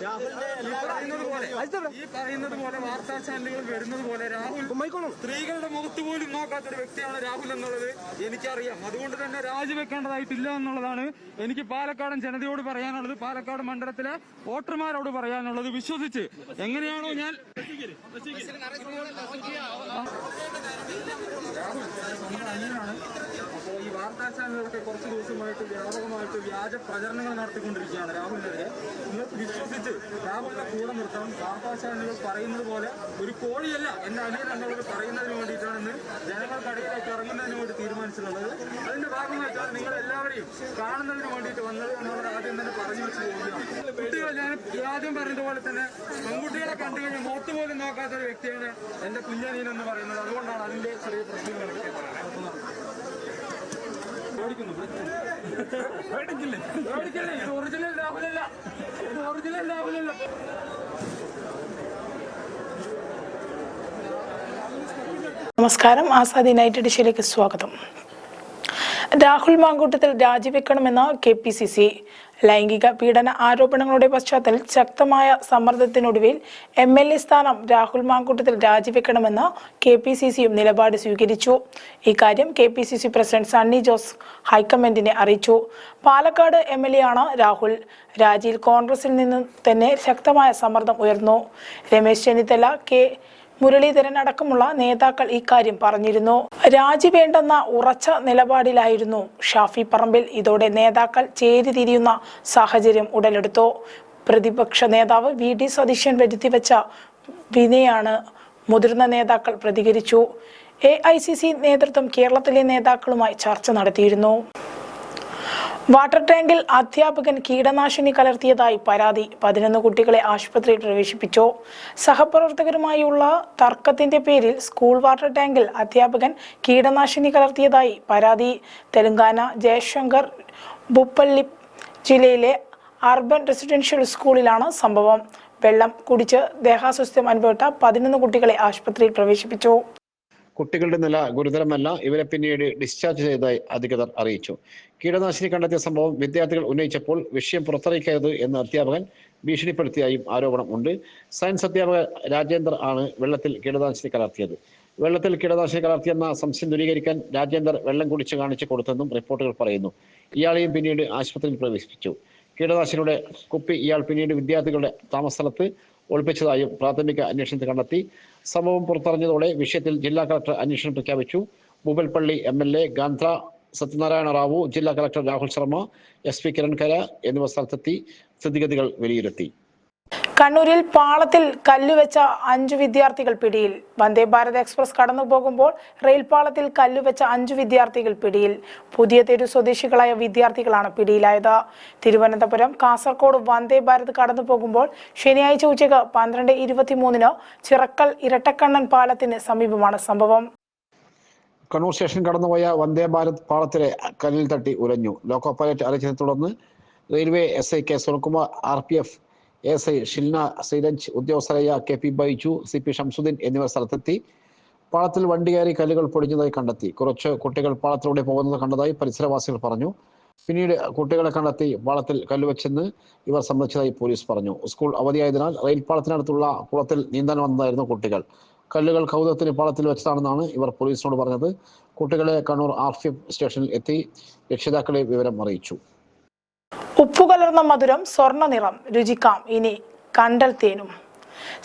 ഈ പറയുന്നത് പോലെ വാർത്താ ചാനലുകൾ വരുന്നത് പോലെ രാഹുൽ സ്ത്രീകളുടെ മുഖത്ത് പോലും നോക്കാത്തൊരു വ്യക്തിയാണ് രാഹുൽ എന്നുള്ളത് എനിക്കറിയാം. അതുകൊണ്ട് തന്നെ രാജിവെക്കേണ്ടതായിട്ടില്ല എന്നുള്ളതാണ് എനിക്ക് പാലക്കാടൻ ജനതയോട് പറയാനുള്ളത്. പാലക്കാട് മണ്ഡലത്തിലെ വോട്ടർമാരോട് പറയാനുള്ളത്. വിശ്വസിച്ച് എങ്ങനെയാണോ ഞാൻ അനിയനാണ്. അപ്പോൾ ഈ വാർത്താ ചാനലുകളൊക്കെ കുറച്ച് ദിവസമായിട്ട് വ്യാപകമായിട്ട് വ്യാജ പ്രചരണങ്ങൾ നടത്തിക്കൊണ്ടിരിക്കുകയാണ് രാഹുലിനെതിരെ. നിങ്ങൾക്ക് വിശ്വസിച്ച് രാഹുലിനെ കൂടെ നിർത്തണം. വാർത്താ ചാനലുകൾ പറയുന്നത് പോലെ ഒരു കോഴിയല്ല എന്റെ അനിയൻ എന്നുള്ളത് പറയുന്നതിന് വേണ്ടിയിട്ടാണെന്ന് ജനങ്ങൾക്കിടയിലേക്ക് ഇറങ്ങുന്നതിന് വേണ്ടി തീരുമാനിച്ചിട്ടുള്ളത്. അതിന്റെ ഭാഗമായിട്ടാണ് നിങ്ങൾ എല്ലാവരെയും കാണുന്നതിന് വേണ്ടിയിട്ട് വന്നത് എന്നുള്ളത് ആദ്യം തന്നെ പറഞ്ഞു വെച്ച് പോവുകയാണ്. കുട്ടികൾ ഞാൻ ആദ്യം പറഞ്ഞതുപോലെ തന്നെ പെൺകുട്ടികളെ കണ്ടു കഴിഞ്ഞാൽ മുഖത്ത് പോലും നോക്കാത്തൊരു വ്യക്തിയാണ് എന്റെ കുഞ്ഞനീൻ എന്ന് പറയുന്നത്. അതുകൊണ്ടാണ് അതിന്റെ ചെറിയ പ്രശ്നങ്ങളൊക്കെ ഒറിജിനൽ രാഹുലല്ല, ഇത് ഒറിജിനൽ രാഹുലല്ല. നമസ്കാരം, ആസാദി നൈറ്റ് എഡിഷനിലേക്ക് സ്വാഗതം. രാഹുൽ മാങ്കൂട്ടത്തിൽ രാജിവെക്കണമെന്ന് KPCC. ലൈംഗിക പീഡന ആരോപണങ്ങളുടെ പശ്ചാത്തലത്തിൽ ശക്തമായ സമ്മർദ്ദത്തിനൊടുവിൽ MLA സ്ഥാനം രാഹുൽ മാങ്കൂട്ടത്തിൽ രാജിവെക്കണമെന്ന് KPCCയും നിലപാട് സ്വീകരിച്ചു. ഇക്കാര്യം KPCC പ്രസിഡന്റ് സണ്ണി ജോസ് ഹൈക്കമാൻഡിനെ അറിയിച്ചു. പാലക്കാട് MLA ആണ് രാഹുൽ. രാജിയിൽ കോൺഗ്രസിൽ നിന്ന് തന്നെ ശക്തമായ സമ്മർദ്ദം ഉയർന്നു. രമേശ് ചെന്നിത്തല, K മുരളീധരൻ അടക്കമുള്ള നേതാക്കൾ ഇക്കാര്യം പറഞ്ഞിരുന്നു. രാജി വേണ്ടെന്ന ഉറച്ച നിലപാടിലായിരുന്നു ഷാഫി പറമ്പിൽ. ഇതോടെ നേതാക്കൾ ചേരിതിരിയുന്ന സാഹചര്യം ഉടലെടുത്തു. പ്രതിപക്ഷ നേതാവ് VD സതീശൻ വരുത്തിവെച്ച വിനയാണ് മുതിർന്ന നേതാക്കൾ പ്രതികരിച്ചു. AICC നേതൃത്വം കേരളത്തിലെ നേതാക്കളുമായി ചർച്ച നടത്തിയിരുന്നു. വാട്ടർ ടാങ്കിൽ അധ്യാപകൻ കീടനാശിനി കലർത്തിയതായി പരാതി. 11 കുട്ടികളെ ആശുപത്രിയിൽ പ്രവേശിപ്പിച്ചു. സഹപ്രവർത്തകരുമായുള്ള തർക്കത്തിന്റെ പേരിൽ സ്കൂൾ വാട്ടർ ടാങ്കിൽ അധ്യാപകൻ കീടനാശിനി കലർത്തിയതായി പരാതി. തെലങ്കാന ജയശങ്കർ ഭൂപ്പള്ളി ജില്ലയിലെ അർബൻ റെസിഡൻഷ്യൽ സ്കൂളിലാണ് സംഭവം. വെള്ളം കുടിച്ച് ദേഹാസ്വാസ്ഥ്യം അനുഭവപ്പെട്ട 11 കുട്ടികളെ ആശുപത്രിയിൽ പ്രവേശിപ്പിച്ചു. കുട്ടികളുടെ നില ഗുരുതരമല്ല, ഇവരെ പിന്നീട് ഡിസ്ചാർജ് ചെയ്തതായി അധികൃതർ അറിയിച്ചു. കീടനാശിനി കണ്ടെത്തിയ സംഭവം വിദ്യാർത്ഥികൾ ഉന്നയിച്ചപ്പോൾ വിഷയം പുറത്തിറക്കരുത് എന്ന് അധ്യാപകൻ ഭീഷണിപ്പെടുത്തിയായും ആരോപണം ഉണ്ട്. സയൻസ് അധ്യാപകൻ രാജേന്ദർ ആണ് വെള്ളത്തിൽ കീടനാശിനി കലർത്തിയത്. വെള്ളത്തിൽ കീടനാശിനി കലർത്തിയെന്ന സംശയം ദൂരീകരിക്കാൻ രാജേന്ദർ വെള്ളം കുടിച്ച് കാണിച്ചു കൊടുത്തെന്നും റിപ്പോർട്ടുകൾ പറയുന്നു. ഇയാളെയും പിന്നീട് ആശുപത്രിയിൽ പ്രവേശിപ്പിച്ചു. കീടനാശിനിയുടെ കുപ്പി ഇയാൾ പിന്നീട് വിദ്യാർത്ഥികളുടെ താമസസ്ഥലത്ത് ഒളിപ്പിച്ചതായും പ്രാഥമിക അന്വേഷണത്തിൽ കണ്ടെത്തി. സംഭവം പുറത്തറിഞ്ഞതോടെ വിഷയത്തിൽ ജില്ലാ കളക്ടർ അന്വേഷണം പ്രഖ്യാപിച്ചു. ഭൂപൽപ്പള്ളി MLA ഗാന്ധ്ര സത്യനാരായണ റാവു, ജില്ലാ കളക്ടർ രാഹുൽ ശർമ്മ, SP കിരൺകര എന്നിവർ സ്ഥലത്തെത്തി സ്ഥിതിഗതികൾ വിലയിരുത്തി. കണ്ണൂരിൽ പാളത്തിൽ കല്ലുവെച്ച 5 വിദ്യാർത്ഥികൾ പിടിയിൽ. വന്ദേ ഭാരത് എക്സ്പ്രസ് കടന്നു പോകുമ്പോൾ റെയിൽപാളത്തിൽ കല്ലുവെച്ച 5 വിദ്യാർത്ഥികൾ പിടിയിൽ. പുതിയ തെരു സ്വദേശികളായ വിദ്യാർത്ഥികളാണ് പിടിയിലായത്. തിരുവനന്തപുരം കാസർഗോഡ് വന്ദേ ഭാരത് കടന്നു പോകുമ്പോൾ ശനിയാഴ്ച ഉച്ചയ്ക്ക് 12:23 ചിറക്കൽ ഇരട്ടക്കണ്ണൻ പാലത്തിന് സമീപമാണ് സംഭവം. കണ്ണൂർ സ്റ്റേഷൻ കടന്നുപോയ വന്ദേ ഭാരത് പാളത്തിലെ കല്ലിൽ തട്ടി ഉലഞ്ഞു. ലോക്കോ പൈലറ്റ് അറിയിച്ചതിനെ തുടർന്ന് railway SI K Sunilkumar, RPF ASI Shilna സൈലഞ്ച്, ഉദ്യോഗസ്ഥരായ KP ബൈജു, CP ഷംസുദ്ദീൻ എന്നിവർ സ്ഥലത്തെത്തി. പാളത്തിൽ വണ്ടി കയറി കല്ലുകൾ പൊടിഞ്ഞതായി കണ്ടെത്തി. കുറച്ച് കുട്ടികൾ പാളത്തിലൂടെ പോകുന്നത് കണ്ടതായി പരിസരവാസികൾ പറഞ്ഞു. പിന്നീട് കുട്ടികളെ കണ്ടെത്തി പാളത്തിൽ കല്ലുവെച്ചെന്ന് ഇവർ സമ്മതിച്ചതായി പോലീസ് പറഞ്ഞു. സ്കൂൾ അവധിയായതിനാൽ റെയിൽ പാളത്തിനടുത്തുള്ള കുളത്തിൽ നീന്താൻ വന്നതായിരുന്നു കുട്ടികൾ. കല്ലുകൾ കൗതുകത്തിന് പാളത്തിൽ വെച്ചതാണെന്നാണ് ഇവർ പോലീസിനോട് പറഞ്ഞത്. കുട്ടികളെ കണ്ണൂർ RPF സ്റ്റേഷനിൽ എത്തി രക്ഷിതാക്കളെ വിവരം അറിയിച്ചു. ഉപ്പുകലർന്ന മധുരം, സ്വർണ്ണ നിറം, രുചിക്കാം ഇനി കണ്ടൽ തേനും.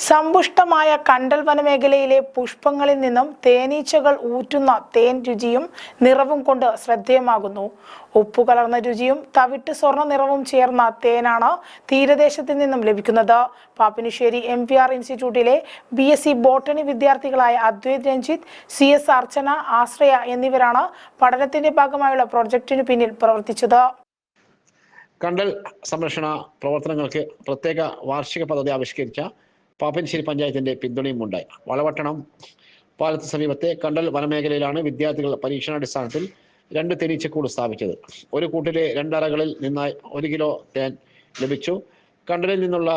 സമ്പുഷ്ടമായ കണ്ടൽ വനമേഖലയിലെ പുഷ്പങ്ങളിൽ നിന്നും തേനീച്ചകൾ ഊറ്റുന്ന തേൻ രുചിയും നിറവും കൊണ്ട് ശ്രദ്ധേയമാകുന്നു. ഉപ്പുകലർന്ന രുചിയും തവിട്ട് സ്വർണ്ണ നിറവും ചേർന്ന തേനാണ് തീരദേശത്തിൽ നിന്നും ലഭിക്കുന്നത്. പാപ്പിനിശ്ശേരി MVR ഇൻസ്റ്റിറ്റ്യൂട്ടിലെ BSc ബോട്ടണി വിദ്യാർത്ഥികളായ അദ്വൈത് രഞ്ജിത്ത്, CS അർച്ചന, ആശ്രയ എന്നിവരാണ് പഠനത്തിന്റെ ഭാഗമായുള്ള പ്രൊജക്ടിനു പിന്നിൽ പ്രവർത്തിച്ചത്. കണ്ടൽ സംരക്ഷണ പ്രവർത്തനങ്ങൾക്ക് പ്രത്യേക വാർഷിക പദ്ധതി ആവിഷ്കരിച്ച പാപ്പിനിശ്ശേരി പഞ്ചായത്തിന്റെ പിന്തുണയും ഉണ്ടായി. വളവട്ടണം പാലത്ത് സമീപത്തെ കണ്ടൽ വനമേഖലയിലാണ് വിദ്യാർത്ഥികൾ പരീക്ഷണാടിസ്ഥാനത്തിൽ 2 തേനീച്ചക്കൂട് സ്ഥാപിച്ചത്. ഒരു കൂട്ടിലെ 2 അറകളിൽ നിന്നായി 1 കിലോ തേൻ ലഭിച്ചു. കണ്ടലിൽ നിന്നുള്ള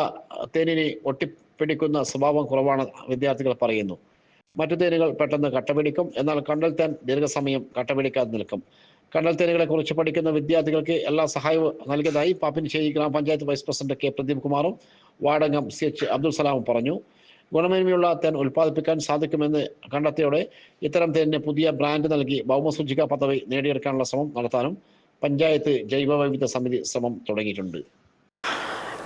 തേനിനെ ഒട്ടിപ്പിടിക്കുന്ന സ്വഭാവം കുറവാണ് വിദ്യാർത്ഥികൾ പറയുന്നു. മറ്റു തേനുകൾ പെട്ടെന്ന് കട്ടപിടിക്കും, എന്നാൽ കണ്ടൽ തേൻ ദീർഘസമയം കട്ടപിടിക്കാതെ നിൽക്കും. കണ്ടൽ തേനുകളെ കുറിച്ച് പഠിക്കുന്ന വിദ്യാർത്ഥികൾക്ക് എല്ലാ സഹായവും നൽകിയതായി പാപ്പിനിശ്ശേരി ഗ്രാമപഞ്ചായത്ത് വൈസ് പ്രസിഡന്റ് K പ്രദീപ് കുമാറും വാർഡംഗം CH അബ്ദുൽ സലാം പറഞ്ഞു. ഗുണമേന്മയുള്ള തേൻ ഉൽപ്പാദിപ്പിക്കാൻ സാധിക്കുമെന്ന് കണ്ടെത്തിയോടെ ഇത്തരം തേനിന് പുതിയ ബ്രാൻഡ് നൽകി ഭൗമസൂചിക പദവി നേടിയെടുക്കാനുള്ള ശ്രമം നടത്താനും പഞ്ചായത്ത് ജൈവവൈവിധ്യ സമിതി ശ്രമം തുടങ്ങിയിട്ടുണ്ട്.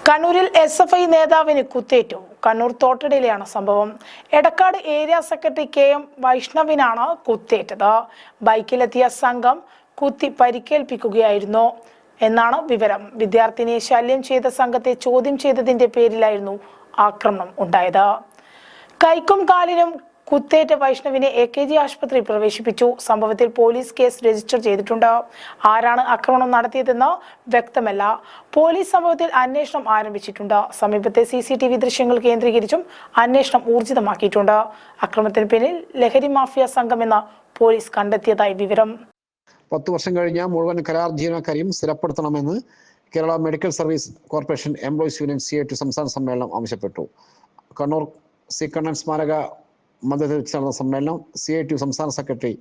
കണ്ണൂരിൽ SFI നേതാവിന് കുത്തേറ്റു. കണ്ണൂർ തോട്ടടയിലാണ് സംഭവം. Edakkad area secretary KM വൈഷ്ണവിനാണ് കുത്തേറ്റത്. ബൈക്കിലെത്തിയ സംഘം കുത്തി പരിക്കേൽപ്പിക്കുകയായിരുന്നു എന്നാണ് വിവരം. വിദ്യാർത്ഥിനിയെ ശല്യം ചെയ്ത സംഘത്തെ ചോദ്യം ചെയ്തതിന്റെ പേരിലായിരുന്നു ആക്രമണം ഉണ്ടായത്. കൈക്കും കാലിനും കുത്തേറ്റ വൈഷ്ണവിനെ AKG ആശുപത്രിയിൽ പ്രവേശിപ്പിച്ചു. സംഭവത്തിൽ പോലീസ് കേസ് രജിസ്റ്റർ ചെയ്തിട്ടുണ്ട്. ആരാണ് ആക്രമണം നടത്തിയതെന്ന് വ്യക്തമല്ല. പോലീസ് സംഭവത്തിൽ അന്വേഷണം ആരംഭിച്ചിട്ടുണ്ട്. സമീപത്തെ CCTV ദൃശ്യങ്ങൾ കേന്ദ്രീകരിച്ചും അന്വേഷണം ഊർജിതമാക്കിയിട്ടുണ്ട്. അക്രമത്തിന് പിന്നിൽ ലഹരി മാഫിയ സംഘമെന്ന് പോലീസ് കണ്ടെത്തിയതായി വിവരം. 10 വർഷം കഴിഞ്ഞ മുഴുവൻ കരാർ ജീവനക്കാരെയും സ്ഥിരപ്പെടുത്തണമെന്ന് Kerala medical service corporation employees union CIT സംസ്ഥാന സമ്മേളനം ആവശ്യപ്പെട്ടു. കണ്ണൂർ C. കണ്ണൻ സ്മാരക മന്ദിരത്തിൽ ചേർന്ന സമ്മേളനം CIT സംസ്ഥാന സെക്രട്ടറി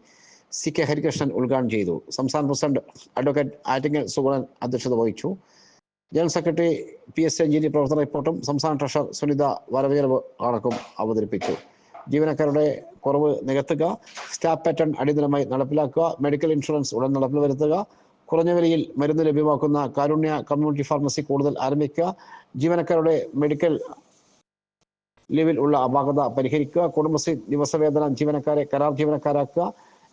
CK ഹരികൃഷ്ണൻ ഉദ്ഘാടനം ചെയ്തു. സംസ്ഥാന പ്രസിഡന്റ് അഡ്വക്കേറ്റ് ആറ്റിങ്ങൽ സുഗുണൻ അധ്യക്ഷത വഹിച്ചു. ജനറൽ സെക്രട്ടറി PS രഞ്ജിനി പ്രവർത്തന റിപ്പോർട്ടും സംസ്ഥാന ട്രഷറർ സുനിത വരവേൽവ് കണക്കും അവതരിപ്പിച്ചു. ജീവനക്കാരുടെ കുറവ് നികത്തുക, സ്റ്റാഫ് പാറ്റേൺ അടിയന്തരമായി നടപ്പിലാക്കുക, മെഡിക്കൽ ഇൻഷുറൻസ് ഉടൻ നടപ്പിൽ വരുത്തുക, കുറഞ്ഞ വിലയിൽ മരുന്ന് ലഭ്യമാക്കുന്ന കാരുണ്യ കമ്മ്യൂണിറ്റി ഫാർമസി കൂടുതൽ ആരംഭിക്കുക, ജീവനക്കാരുടെ മെഡിക്കൽ ലീവിൽ ഉള്ള അപാകത പരിഹരിക്കുക, കുടുംബശ്രീ ദിവസവേതന ജീവനക്കാരെ കരാർ ജീവനക്കാരാക്കുക,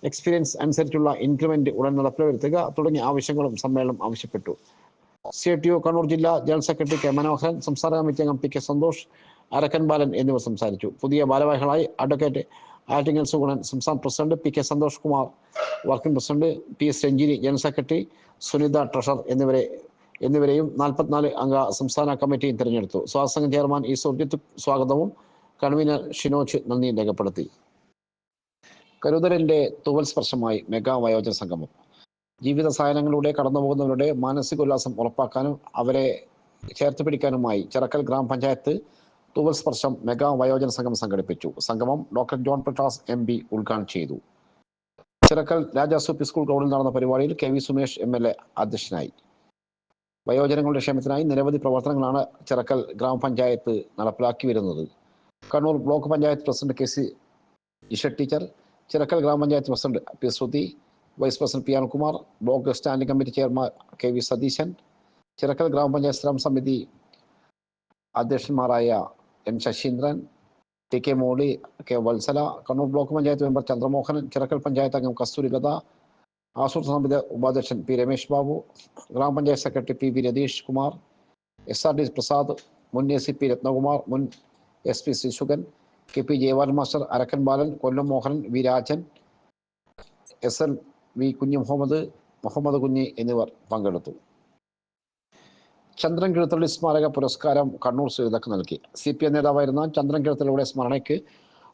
എക്സ്പീരിയൻസ് അനുസരിച്ചുള്ള ഇൻക്രിമെന്റ് ഉടൻ നടപ്പിൽ വരുത്തുക തുടങ്ങിയ ആവശ്യങ്ങളും സമ്മേളനം ആവശ്യപ്പെട്ടു. CITU കണ്ണൂർ ജില്ലാ ജനറൽ സെക്രട്ടറി K. മനോഹരൻ, സംസ്ഥാന കമ്മിറ്റി അംഗം PK സന്തോഷ്, അരക്കൻ ബാലൻ എന്നിവർ സംസാരിച്ചു. പുതിയ ഭാരവാഹികളായി അഡ്വക്കേറ്റ് ആറ്റിങ്ങൽ സുഗുണൻ, സംസ്ഥാന president PK Santhosh Kumar, working president PS Ranjini, general secretary Sunitha, treasurer എന്നിവരെയും 44 അംഗ സംസ്ഥാന കമ്മിറ്റിയും തിരഞ്ഞെടുത്തു. സ്വാഗതസംഘം ചെയർമാൻ E. സുർജിത്ത് സ്വാഗതവും കൺവീനർ ഷിനോജ് നന്ദിയും രേഖപ്പെടുത്തി. കരുതലിന്റെ തൂവൽ സ്പർശമായി മെഗാ വയോജന സംഗമം. ജീവിത സായാഹ്നങ്ങളിലൂടെ കടന്നുപോകുന്നവരുടെ മാനസികോല്ലാസം ഉറപ്പാക്കാനും അവരെ ചേർത്ത് പിടിക്കാനുമായി ചിറക്കൽ ഗ്രാമപഞ്ചായത്ത് തൂവൽ സ്പർശം മെഗാ വയോജന സംഗമം സംഘടിപ്പിച്ചു. സംഗമം ഡോക്ടർ ജോൺ പ്രകാശ് MP ഉദ്ഘാടനം ചെയ്തു. ചിറക്കൽ രാജാസ് UP സ്കൂൾ ഗ്രൗണ്ടിൽ നടന്ന പരിപാടിയിൽ KV സുമേഷ് MLA അധ്യക്ഷനായി. വയോജനങ്ങളുടെ ക്ഷേമത്തിനായി നിരവധി പ്രവർത്തനങ്ങളാണ് ചിറക്കൽ ഗ്രാമപഞ്ചായത്ത് നടപ്പിലാക്കി വരുന്നത്. Kannur block panchayat president KC Isha teacher, Chirakkal grama panchayat president P. Shruti, vice president P. Anilkumar, block standing committee chairman KV Satheesan, Chirakkal grama panchayat സ്ഥിരം സമിതി അധ്യക്ഷന്മാരായ N. Sasheendran, TK Molly, K. Vatsala, Kannur block panchayat member Chandramohanan, Chirakkal panchayat അംഗം കസ്തൂരി ലത, ആസൂത്രണ സമിതി ഉപാധ്യക്ഷൻ P. Ramesh Babu, grama panchayat secretary PV Ratheesh Kumar, SRD Prasad, മുൻ ACP രത്നകുമാർ, മുൻ SP ശിശുകൻ, KP ജയവാൽ master, Arakkan Balan, Kollam Mohanan, V. Rajan, SN V. കുഞ്ഞി മുഹമ്മദ് കുഞ്ഞി എന്നിവർ പങ്കെടുത്തു. ചന്ദ്രൻ കിഴത്തള്ളി സ്മാരക പുരസ്കാരം കണ്ണൂർ സുനിതക്ക് നൽകി. CPM നേതാവായിരുന്ന ചന്ദ്രൻ കിഴത്തള്ളിയുടെ സ്മരണയ്ക്ക്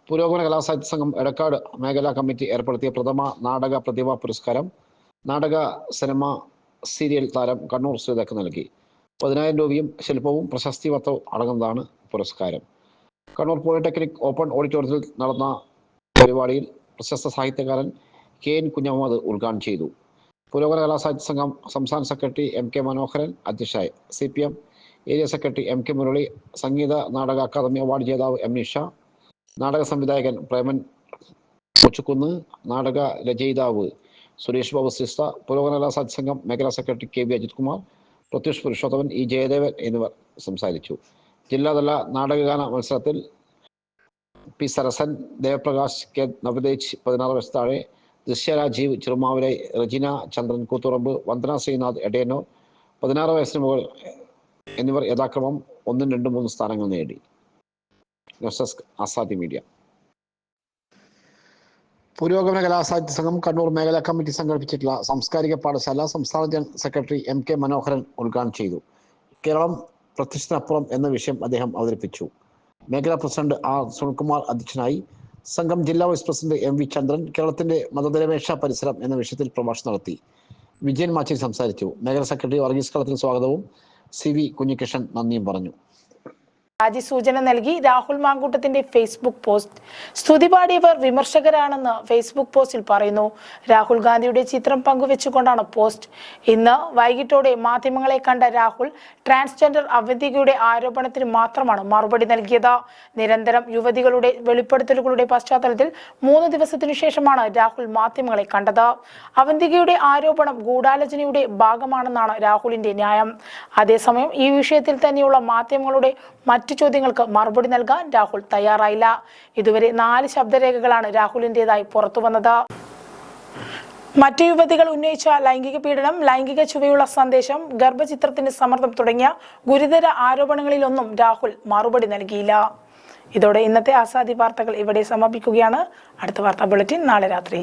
പുരോഗമന കലാസാഹിത്യ സംഘം എടക്കാട് മേഖലാ കമ്മിറ്റി ഏർപ്പെടുത്തിയ പ്രഥമ നാടക പ്രതിഭാ പുരസ്കാരം നാടക സിനിമ സീരിയൽ താരം കണ്ണൂർ സുനിതക്ക് നൽകി. 10,000 രൂപയും ശില്പവും പ്രശസ്തി പത്രവും അടങ്ങുന്നതാണ് പുരസ്കാരം. കണ്ണൂർ പോളിടെക്നിക് ഓപ്പൺ ഓഡിറ്റോറിയത്തിൽ നടന്ന പരിപാടിയിൽ പ്രശസ്ത സാഹിത്യകാരൻ KN കുഞ്ഞഹമ്മദ് ഉദ്ഘാടനം ചെയ്തു. പുരോഗമന കലാസാഹിത്യ സംഘം സംസ്ഥാന സെക്രട്ടറി MK മനോഹരൻ അധ്യക്ഷനായി. CPM area secretary MK Murali, Sangeetha Nataka Akademi award ജേതാവ് M. നിഷ, നാടക സംവിധായകൻ പ്രേമൻ കൊച്ചുകുന്ന്, നാടക രചയിതാവ് സുരേഷ് ബാബു സിസ്റ്റ, പുരോഗമന കലാസാഹിത്യ സംഘം മേഖലാ secretary KV Ajith Kumar, Pratyush Purushothaman, E. Jayadevan എന്നിവർ സംസാരിച്ചു. ജില്ലാതല നാടകഗാന മത്സരത്തിൽ P. സരസൻ, ദേവപ്രകാശ്, K. നവതേജ് 16 വയസ്സ് താഴെ, ദൃശ്യരാജീവ് ചെറുമാവിലെ, റജിന ചന്ദ്രൻ കൂത്തുറമ്പ്, വന്ദന ശ്രീനാഥ് എടയന്നൂർ 16 വയസ്സിന് മുകൾ എന്നിവർ യഥാക്രമം 1, 2, 3 സ്ഥാനങ്ങൾ നേടി. News desk Azadi media. പുരോഗമന കലാസാഹിത്യ സംഘം കണ്ണൂർ മേഖലാ കമ്മിറ്റി സംഘടിപ്പിച്ചിട്ടുള്ള സാംസ്കാരിക പാഠശാല സംസ്ഥാന ജനറൽ സെക്രട്ടറി MK മനോഹരൻ ഉദ്ഘാടനം ചെയ്തു. കേരളം പ്രത്യക്ഷത്തിനപ്പുറം എന്ന വിഷയം അദ്ദേഹം അവതരിപ്പിച്ചു. മേഖലാ പ്രസിഡന്റ് R. സുനിൽകുമാർ അധ്യക്ഷനായി. സംഘം ജില്ലാ വൈസ് പ്രസിഡന്റ് MV ചന്ദ്രൻ കേരളത്തിന്റെ മതനിരപേക്ഷ പരിസരം എന്ന വിഷയത്തിൽ പ്രഭാഷണം നടത്തി. വിജയൻ മാച്ചി സംസാരിച്ചു. മേഖലാ സെക്രട്ടറി വർഗീസ് കളത്തിൽ സ്വാഗതവും CV കുഞ്ഞികൃഷ്ണൻ നന്ദിയും പറഞ്ഞു. രാജിസൂചന നൽകി രാഹുൽ മാങ്കൂട്ടത്തിന്റെ ഫേസ്ബുക്ക് പോസ്റ്റ്. സ്തുതി പാടിയവർ വിമർശകരാണെന്ന് ഫേസ്ബുക്ക് പോസ്റ്റിൽ പറയുന്നു. രാഹുൽ ഗാന്ധിയുടെ ചിത്രം പങ്കുവെച്ചുകൊണ്ടാണ് പോസ്റ്റ്. ഇന്ന് വൈകിട്ടോടെ മാധ്യമങ്ങളെ കണ്ട രാഹുൽ ട്രാൻസ്ജെൻഡർ അവന്തികയുടെ ആരോപണത്തിന് മാത്രമാണ് മറുപടി നൽകിയത്. നിരന്തരം യുവതികളുടെ വെളിപ്പെടുത്തലുകളുടെ പശ്ചാത്തലത്തിൽ 3 ദിവസത്തിനു ശേഷമാണ് രാഹുൽ മാധ്യമങ്ങളെ കണ്ടത്. അവന്തികയുടെ ആരോപണം ഗൂഢാലോചനയുടെ ഭാഗമാണെന്നാണ് രാഹുലിന്റെ ന്യായം. അതേസമയം ഈ വിഷയത്തിൽ തന്നെയുള്ള മാധ്യമങ്ങളുടെ മറ്റു ചോദ്യങ്ങൾക്ക് മറുപടി നൽകാൻ രാഹുൽ തയ്യാറായില്ല. ഇതുവരെ 4 ശബ്ദരേഖകളാണ് രാഹുലിന്റേതായി പുറത്തുവന്നത്. മറ്റു യുവതികൾ ഉന്നയിച്ച ലൈംഗിക പീഡനം, ലൈംഗിക ചുവയുള്ള സന്ദേശം, ഗർഭചിത്രത്തിന്റെ സമ്മർദ്ദം തുടങ്ങിയ ഗുരുതര ആരോപണങ്ങളിലൊന്നും രാഹുൽ മറുപടി നൽകിയില്ല. ഇതോടെ ഇന്നത്തെ ആസാദി വാർത്തകൾ ഇവിടെ സമാപിക്കുകയാണ്. അടുത്ത വാർത്താ ബുള്ളറ്റിൻ നാളെ രാത്രി.